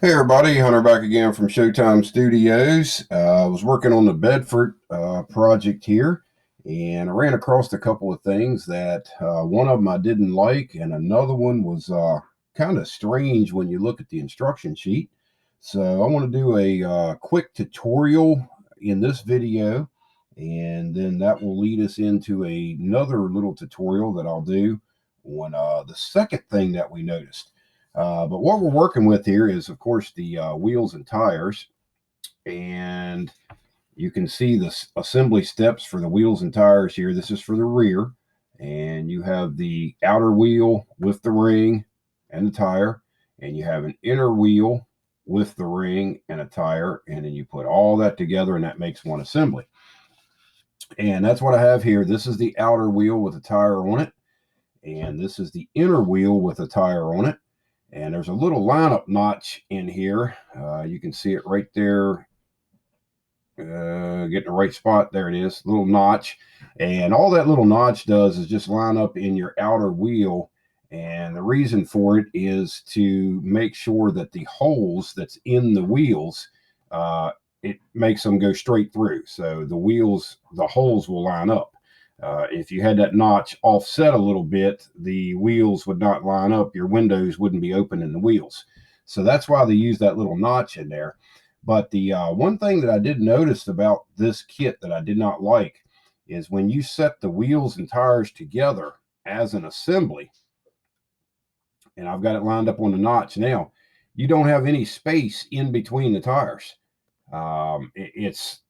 Hey everybody, Hunter back again from Showtime Studios. I was working on the Bedford project here, and I ran across a couple of things that one of them I didn't like, and another one was kind of strange when you look at the instruction sheet. So I want to do a quick tutorial in this video, and then that will lead us into another little tutorial that I'll do on the second thing that we noticed. But what we're working with here is, of course, the wheels and tires. And you can see the assembly steps for the wheels and tires here. This is for the rear. And you have the outer wheel with the ring and the tire. And you have an inner wheel with the ring and a tire. And then you put all that together, and that makes one assembly. And that's what I have here. This is the outer wheel with a tire on it. And this is the inner wheel with a tire on it. And there's a little lineup notch in here. You can see it right there. Getting the right spot. There it is. Little notch. And all that little notch does is just line up in your outer wheel. And the reason for it is to make sure that the holes that's in the wheels, it makes them go straight through. So the holes will line up. If you had that notch offset a little bit, the wheels would not line up. Your windows wouldn't be open in the wheels. So that's why they use that little notch in there. But the one thing that I did notice about this kit that I did not like is when you set the wheels and tires together as an assembly, and I've got it lined up on the notch now, you don't have any space in between the tires. It's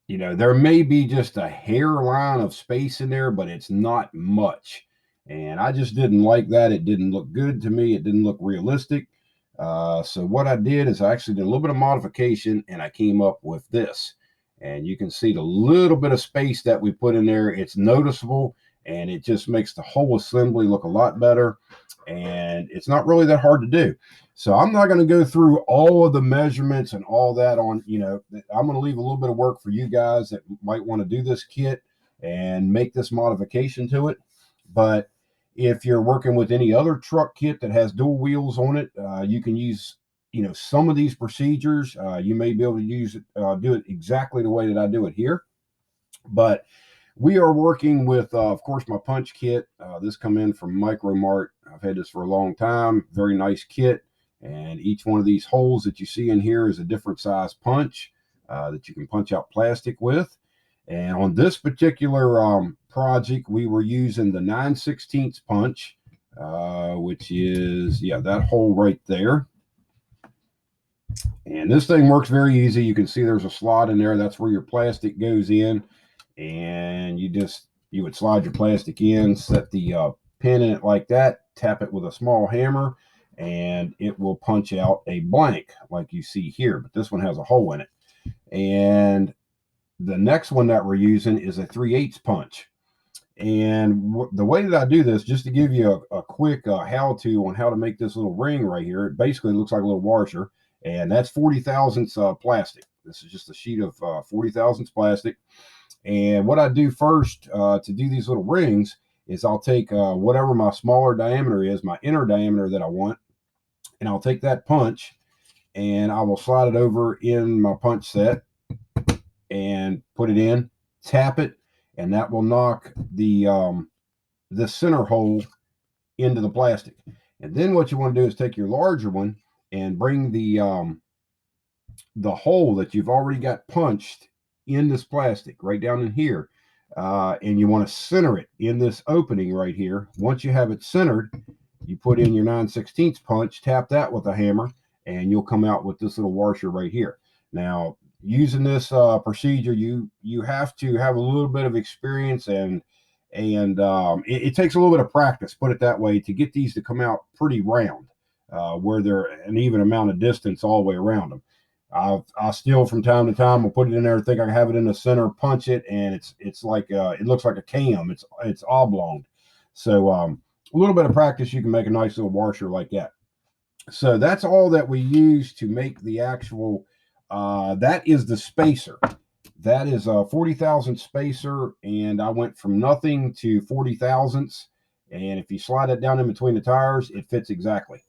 there may be just a hairline of space in there, but it's not much. And I just didn't like that. It didn't look good to me. It didn't look realistic. So what I did is I actually did a little bit of modification, and I came up with this. And you can see the little bit of space that we put in there. It's noticeable, and it just makes the whole assembly look a lot better. And it's not really that hard to do. So I'm not going to go through all of the measurements and all that on, I'm going to leave a little bit of work for you guys that might want to do this kit and make this modification to it. But if you're working with any other truck kit that has dual wheels on it, you can use, some of these procedures. You may be able to use it, do it exactly the way that I do it here. But we are working with, of course, my punch kit. This come in from Micro Mart. I've had this for a long time. Very nice kit. And each one of these holes that you see in here is a different size punch that you can punch out plastic with. And on this particular project, we were using the 9/16 punch, which is, that hole right there. And this thing works very easy. You can see there's a slot in there. That's where your plastic goes in. And you would slide your plastic in, set the pin in it like that, tap it with a small hammer, and it will punch out a blank like you see here. But this one has a hole in it. And the next one that we're using is a 3/8 punch. And the way that I do this, just to give you a quick how-to on how to make this little ring right here, it basically looks like a little washer, and that's 40 thousandths plastic. This is just a sheet of 40 thousandths plastic. And what I do first to do these little rings is I'll take whatever my smaller diameter is, my inner diameter that I want, and I'll take that punch and I will slide it over in my punch set and put it in, tap it, and that will knock the center hole into the plastic. And then what you want to do is take your larger one and bring the hole that you've already got punched in this plastic right down in here. And you want to center it in this opening right here. Once you have it centered, you put in your 9/16 punch, tap that with a hammer, and you'll come out with this little washer right here. Now, using this procedure, you have to have a little bit of experience, and it takes a little bit of practice, put it that way, to get these to come out pretty round, where they're an even amount of distance all the way around them. I still from time to time will put it in there, think I have it in the center, punch it, and it's like it looks like a cam. It's oblong. So a little bit of practice, you can make a nice little washer like that. So that's all that we use to make the actual. That is the spacer. That is a 40 thousand spacer, and I went from nothing to 40 thousandths. And if you slide it down in between the tires, it fits exactly.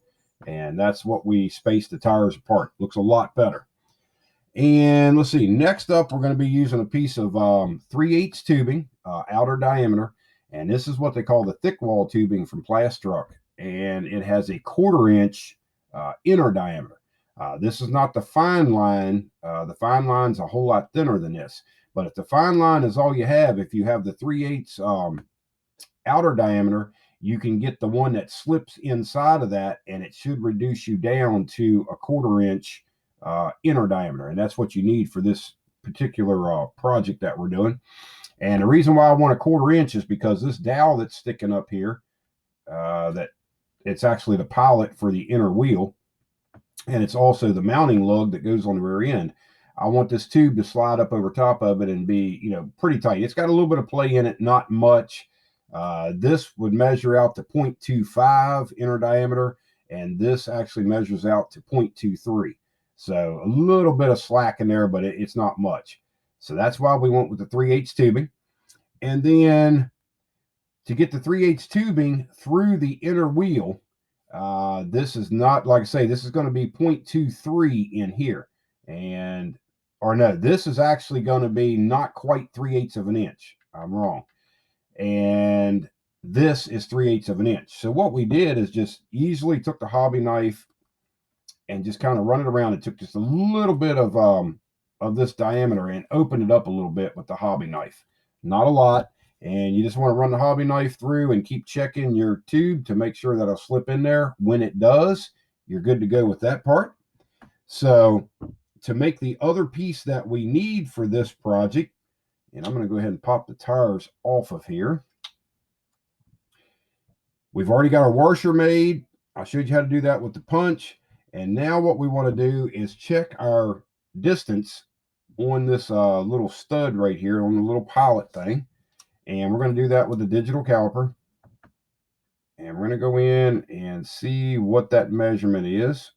And that's what we spaced the tires apart. Looks a lot better. And let's see, next up, we're going to be using a piece of 3/8 tubing, outer diameter. And this is what they call the thick wall tubing from Plastruck. And it has a 1/4 inch inner diameter. This is not the fine line. The fine line's a whole lot thinner than this. But if the fine line is all you have, if you have the 3/8 outer diameter, you can get the one that slips inside of that, and it should reduce you down to a 1/4 inch inner diameter. And that's what you need for this particular project that we're doing. And the reason why I want a 1/4 inch is because this dowel that's sticking up here, that it's actually the pilot for the inner wheel, and it's also the mounting lug that goes on the rear end. I want this tube to slide up over top of it and be, pretty tight. It's got a little bit of play in it, not much. This would measure out to 0.25 inner diameter, and this actually measures out to 0.23. So a little bit of slack in there, but it's not much. So that's why we went with the 3/8 tubing. And then to get the 3/8 tubing through the inner wheel, this is not, like I say, this is going to be 0.23 in here. This is actually going to be not quite 3/8 of an inch. I'm wrong. And this is 3/8 of an inch. So what we did is just easily took the hobby knife and just kind of run it around. It took just a little bit of this diameter and opened it up a little bit with the hobby knife. Not a lot. And you just want to run the hobby knife through and keep checking your tube to make sure that it'll slip in there. When it does, you're good to go with that part. So to make the other piece that we need for this project, and I'm going to go ahead and pop the tires off of here. We've already got our washer made. I showed you how to do that with the punch. And now what we want to do is check our distance on this little stud right here on the little pilot thing. And we're going to do that with the digital caliper. And we're going to go in and see what that measurement is.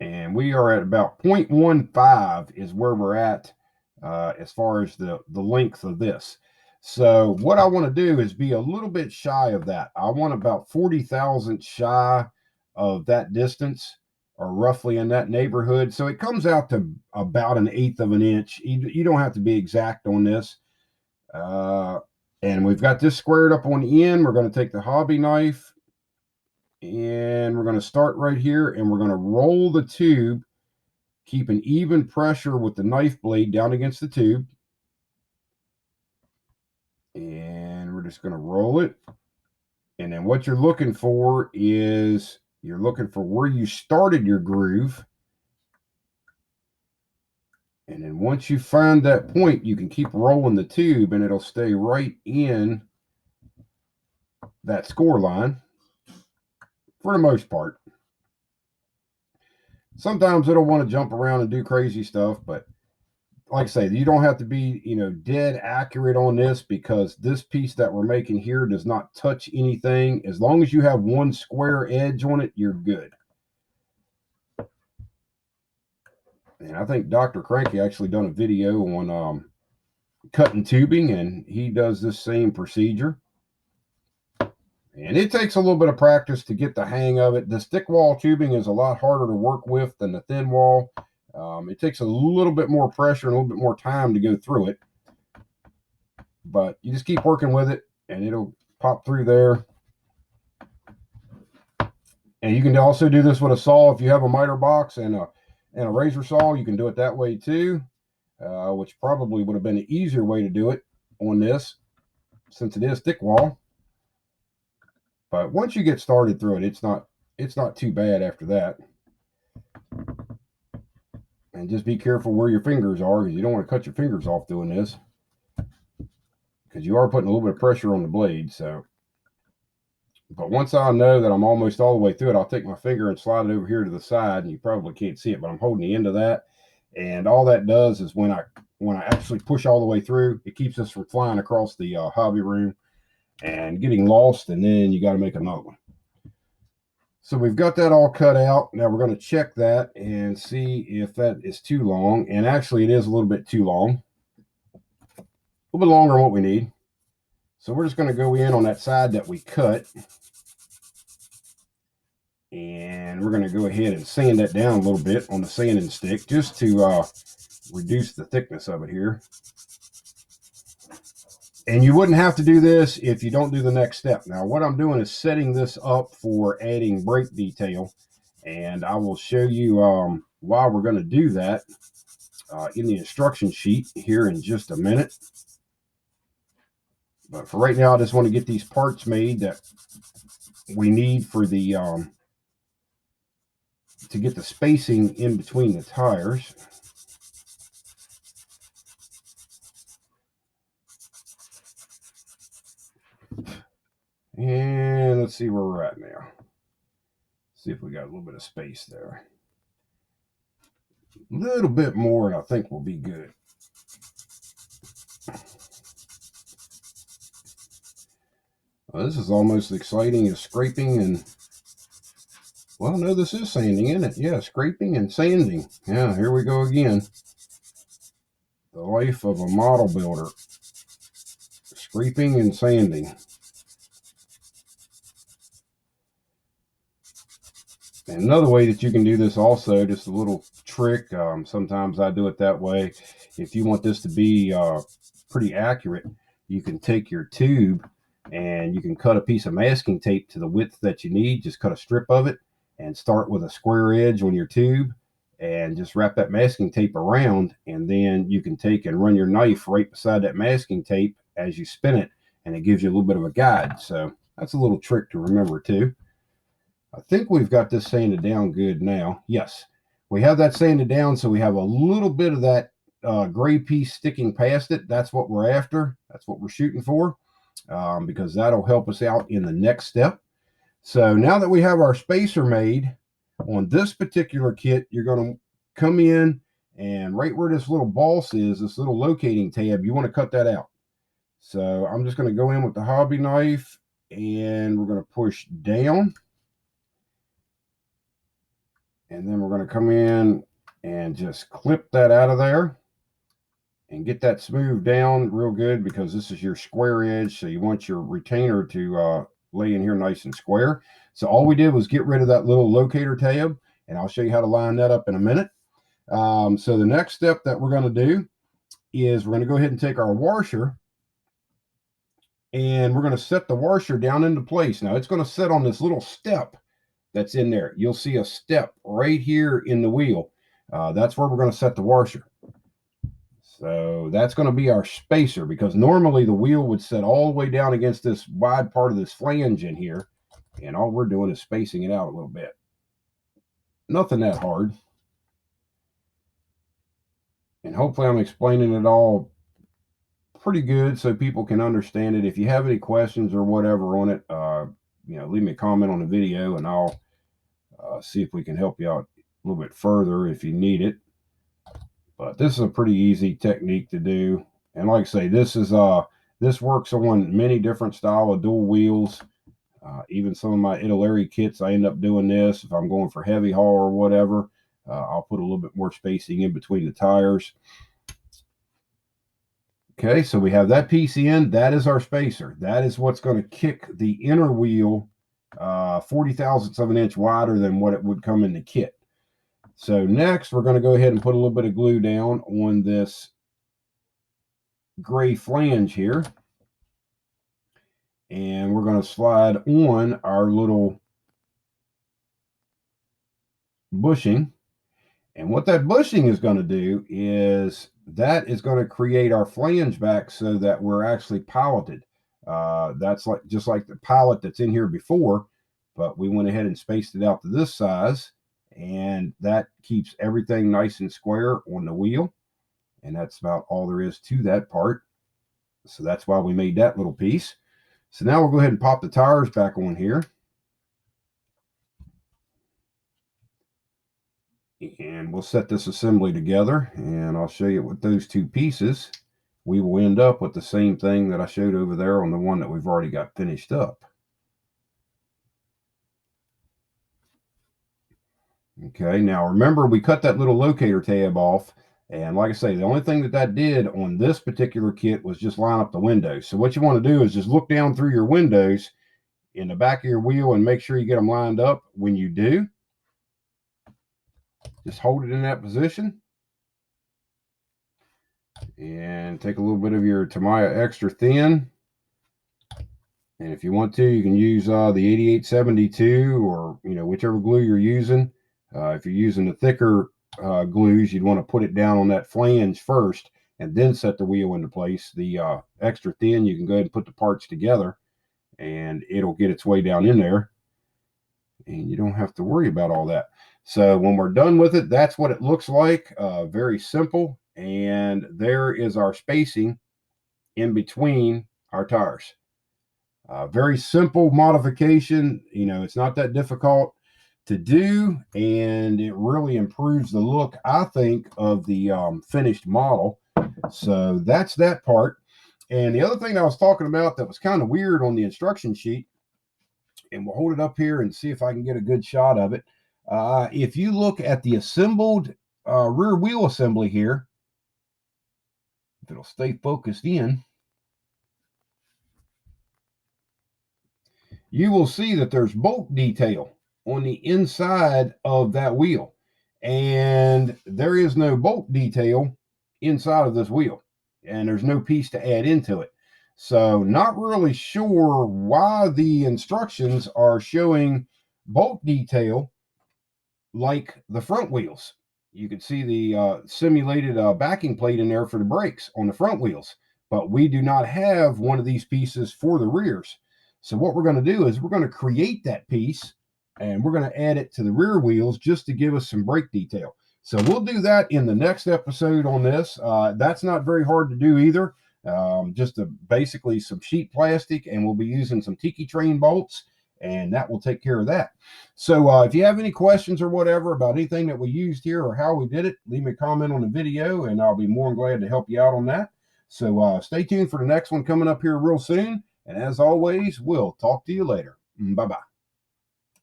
And we are at about 0.15 is where we're at as far as the length of this. So what I want to do is be a little bit shy of that. I want about 40 thousandths shy of that distance, or roughly in that neighborhood. So it comes out to about 1/8 of an inch. You don't have to be exact on this. And we've got this squared up on the end. We're going to take the hobby knife and we're going to start right here, and we're going to roll the tube, keep an even pressure with the knife blade down against the tube. And we're just going to roll it. And then what you're looking for is you're looking for where you started your groove. And then once you find that point, you can keep rolling the tube and it'll stay right in that score line for the most part. Sometimes it'll want to jump around and do crazy stuff, but like I say, you don't have to be, dead accurate on this, because this piece that we're making here does not touch anything. As long as you have one square edge on it, you're good. And I think Dr. Cranky actually done a video on cutting tubing, and he does this same procedure. And it takes a little bit of practice to get the hang of it. This thick wall tubing is a lot harder to work with than the thin wall. It takes a little bit more pressure and a little bit more time to go through it. But you just keep working with it, and it'll pop through there. And you can also do this with a saw. If you have a miter box and a razor saw, you can do it that way too, which probably would have been the easier way to do it on this, since it is thick wall. But once you get started through it, it's not too bad after that. And just be careful where your fingers are, because you don't want to cut your fingers off doing this, because you are putting a little bit of pressure on the blade. So, but once I know that I'm almost all the way through it, I'll take my finger and slide it over here to the side, and you probably can't see it, but I'm holding the end of that. And all that does is when I actually push all the way through, it keeps us from flying across the hobby room and getting lost, and then you got to make another one. So we've got that all cut out. Now we're going to check that and see if that is too long. And actually it is a little bit too long. A little bit longer than what we need. So we're just going to go in on that side that we cut. And we're going to go ahead and sand that down a little bit on the sanding stick just to reduce the thickness of it here. And you wouldn't have to do this if you don't do the next step. Now, what I'm doing is setting this up for adding brake detail. And I will show you why we're going to do that in the instruction sheet here in just a minute. But for right now, I just want to get these parts made that we need for the to get the spacing in between the tires. And let's see where we're at now. See if we got a little bit of space there. A little bit more, and I think we'll be good. Well, this is almost exciting as scraping and, well, no, this is sanding, isn't it? Yeah, scraping and sanding. Yeah, here we go again. The life of a model builder. Scraping and sanding. And another way that you can do this also, just a little trick, sometimes I do it that way. If you want this to be pretty accurate, you can take your tube and you can cut a piece of masking tape to the width that you need. Just cut a strip of it and start with a square edge on your tube and just wrap that masking tape around, and then you can take and run your knife right beside that masking tape as you spin it, and it gives you a little bit of a guide. So that's a little trick to remember too. I think we've got this sanded down good now. Yes, we have that sanded down, so we have a little bit of that gray piece sticking past it. That's what we're after. That's what we're shooting for, because that'll help us out in the next step. So now that we have our spacer made on this particular kit, you're going to come in and right where this little boss is, this little locating tab, you want to cut that out. So I'm just going to go in with the hobby knife and we're going to push down. And then we're going to come in and just clip that out of there and get that smoothed down real good, because this is your square edge. So you want your retainer to lay in here nice and square. So all we did was get rid of that little locator tab, and I'll show you how to line that up in a minute. So the next step that we're going to do is we're going to go ahead and take our washer and we're going to set the washer down into place. Now it's going to set on this little step that's in there. You'll see a step right here in the wheel. That's where we're going to set the washer. So that's going to be our spacer, because normally the wheel would set all the way down against this wide part of this flange in here. And all we're doing is spacing it out a little bit. Nothing that hard. And hopefully I'm explaining it all pretty good so people can understand it. If you have any questions or whatever on it, leave me a comment on the video and I'll see if we can help you out a little bit further if you need it. But this is a pretty easy technique to do. And like I say, this works on many different style of dual wheels. Even some of my Italeri kits, I end up doing this. If I'm going for heavy haul or whatever, I'll put a little bit more spacing in between the tires. Okay, so we have that piece in. That is our spacer. That is what's going to kick the inner wheel 40 thousandths of an inch wider than what it would come in the kit. So next, we're going to go ahead and put a little bit of glue down on this gray flange here. And we're going to slide on our little bushing. And what that bushing is going to do is that is going to create our flange back so that we're actually piloted. That's just like the pilot that's in here before, but we went ahead and spaced it out to this size, and that keeps everything nice and square on the wheel. And that's about all there is to that part. So that's why we made that little piece. So now we'll go ahead and pop the tires back on here. And we'll set this assembly together, and I'll show you with those two pieces, we will end up with the same thing that I showed over there on the one that we've already got finished up. Okay, now remember we cut that little locator tab off, and like I say, the only thing that did on this particular kit was just line up the windows. So what you want to do is just look down through your windows in the back of your wheel and make sure you get them lined up. When you do, Just hold it in that position. And take a little bit of your Tamiya extra thin. And if you want to, you can use the 8872 or, whichever glue you're using. If you're using the thicker glues, you'd want to put it down on that flange first and then set the wheel into place. The extra thin, you can go ahead and put the parts together and it'll get its way down in there. And you don't have to worry about all that. So when we're done with it, that's what it looks like. Very simple. And there is our spacing in between our tires. Very simple modification. It's not that difficult to do, and it really improves the look, I think, of the finished model. So that's that part. And the other thing I was talking about that was kind of weird on the instruction sheet, and we'll hold it up here and see if I can get a good shot of it. If you look at the assembled rear wheel assembly here, if it'll stay focused in, you will see that there's bolt detail on the inside of that wheel. And there is no bolt detail inside of this wheel. And there's no piece to add into it. So not really sure why the instructions are showing bolt detail like the front wheels. You can see the simulated backing plate in there for the brakes on the front wheels. But we do not have one of these pieces for the rears. So what we're going to do is we're going to create that piece and we're going to add it to the rear wheels just to give us some brake detail. So we'll do that in the next episode on this. That's not very hard to do either. Just basically some sheet plastic, and we'll be using some tiki train bolts, and that will take care of that. So if you have any questions or whatever about anything that we used here or how we did it, leave me a comment on the video, and I'll be more than glad to help you out on that. So stay tuned for the next one coming up here real soon. And as always, we'll talk to you later. Bye-bye.